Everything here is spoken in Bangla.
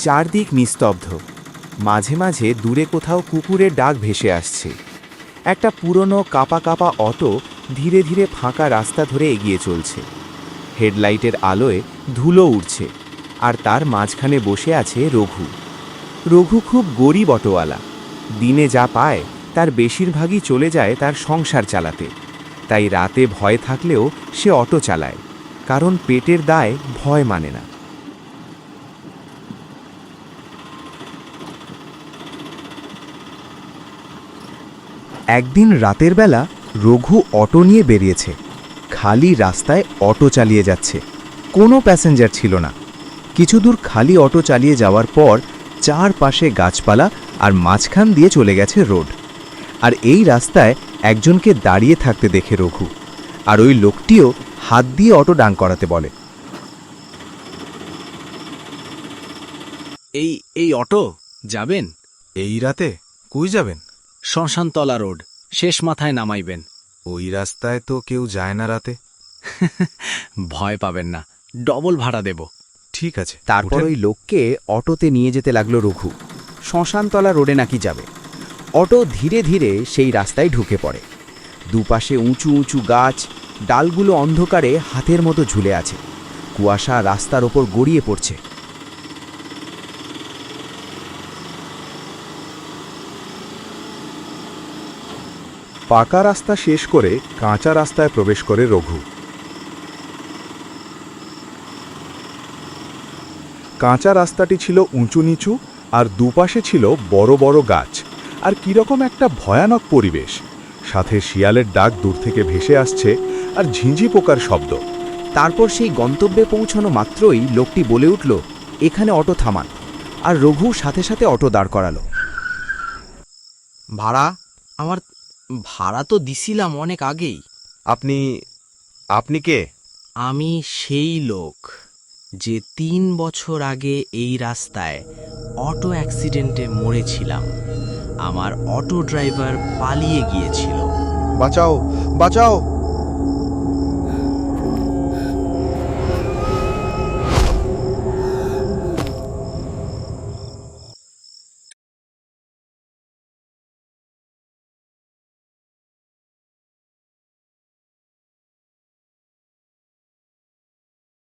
চারদিক নিস্তব্ধ। মাঝে মাঝে দূরে কোথাও কুকুরের ডাক ভেসে আসছে। একটা পুরনো কাপা কাপা অটো ধীরে ধীরে ফাঁকা রাস্তা ধরে এগিয়ে চলছে। হেডলাইটের আলোয় ধুলো উড়ছে, আর তার মাঝখানে বসে আছে রঘু। রঘু খুব গরিব অটোওয়ালা। দিনে যা পায় তার বেশিরভাগই চলে যায় তার সংসার চালাতে। তাই রাতে ভয় থাকলেও সে অটো চালায়, কারণ পেটের দায় ভয় মানে না। একদিন রাতের বেলা রঘু অটো নিয়ে বেরিয়েছে। খালি রাস্তায় অটো চালিয়ে যাচ্ছে, কোনো প্যাসেঞ্জার ছিল না। কিছু দূর খালি অটো চালিয়ে যাওয়ার পর চারপাশে গাছপালা আর মাঝখান দিয়ে চলে গেছে রোড। আর এই রাস্তায় একজনকে দাঁড়িয়ে থাকতে দেখে রঘু, আর ওই লোকটিও হাত দিয়ে অটো দাঁড় করাতে বলে। এই অটো যাবেন? এই রাতে কই যাবেন? শ্মশানতলা রোড, শেষ মাথায় নামাইবেন। ওই রাস্তায় তো কেউ যায় না রাতে। ভয় পাবেন না, ডবল ভাড়া দেব। ঠিক আছে। তারপর ওই লোককে অটোতে নিয়ে যেতে লাগলো রঘু। শ্মশানতলা রোডে নাকি যাবে। অটো ধীরে ধীরে সেই রাস্তায় ঢুকে পড়ে। দুপাশে উঁচু উঁচু গাছ, ডালগুলো অন্ধকারে হাতের মতো ঝুলে আছে। কুয়াশা রাস্তার ওপর গড়িয়ে পড়ছে। পাকা রাস্তা শেষ করে কাঁচা রাস্তায় প্রবেশ করে রঘু। কাঁচা রাস্তাটি ছিল উঁচু নিচু, আর দুপাশে ছিল বড় বড় গাছ, আর কিরকম একটা ভয়ানক পরিবেশ। সাথে শিয়ালের ডাক দূর থেকে ভেসে আসছে, আর ঝিঁঝি পোকার শব্দ। তারপর সেই গন্তব্যে পৌঁছানো মাত্রই লোকটি বলে উঠল, এখানে অটো থামান। আর রঘু সাথে সাথে অটো দাঁড় করালো। ভাড়া তো দিছিলাম অনেক আগেই। আপনি কে? আমি সেই লোক যে 3 বছর আগে এই রাস্তায় অটো অ্যাক্সিডেন্টে মরেছিলাম। আমার অটো ড্রাইভার পালিয়ে গিয়েছিল। বাঁচাও, বাঁচাও!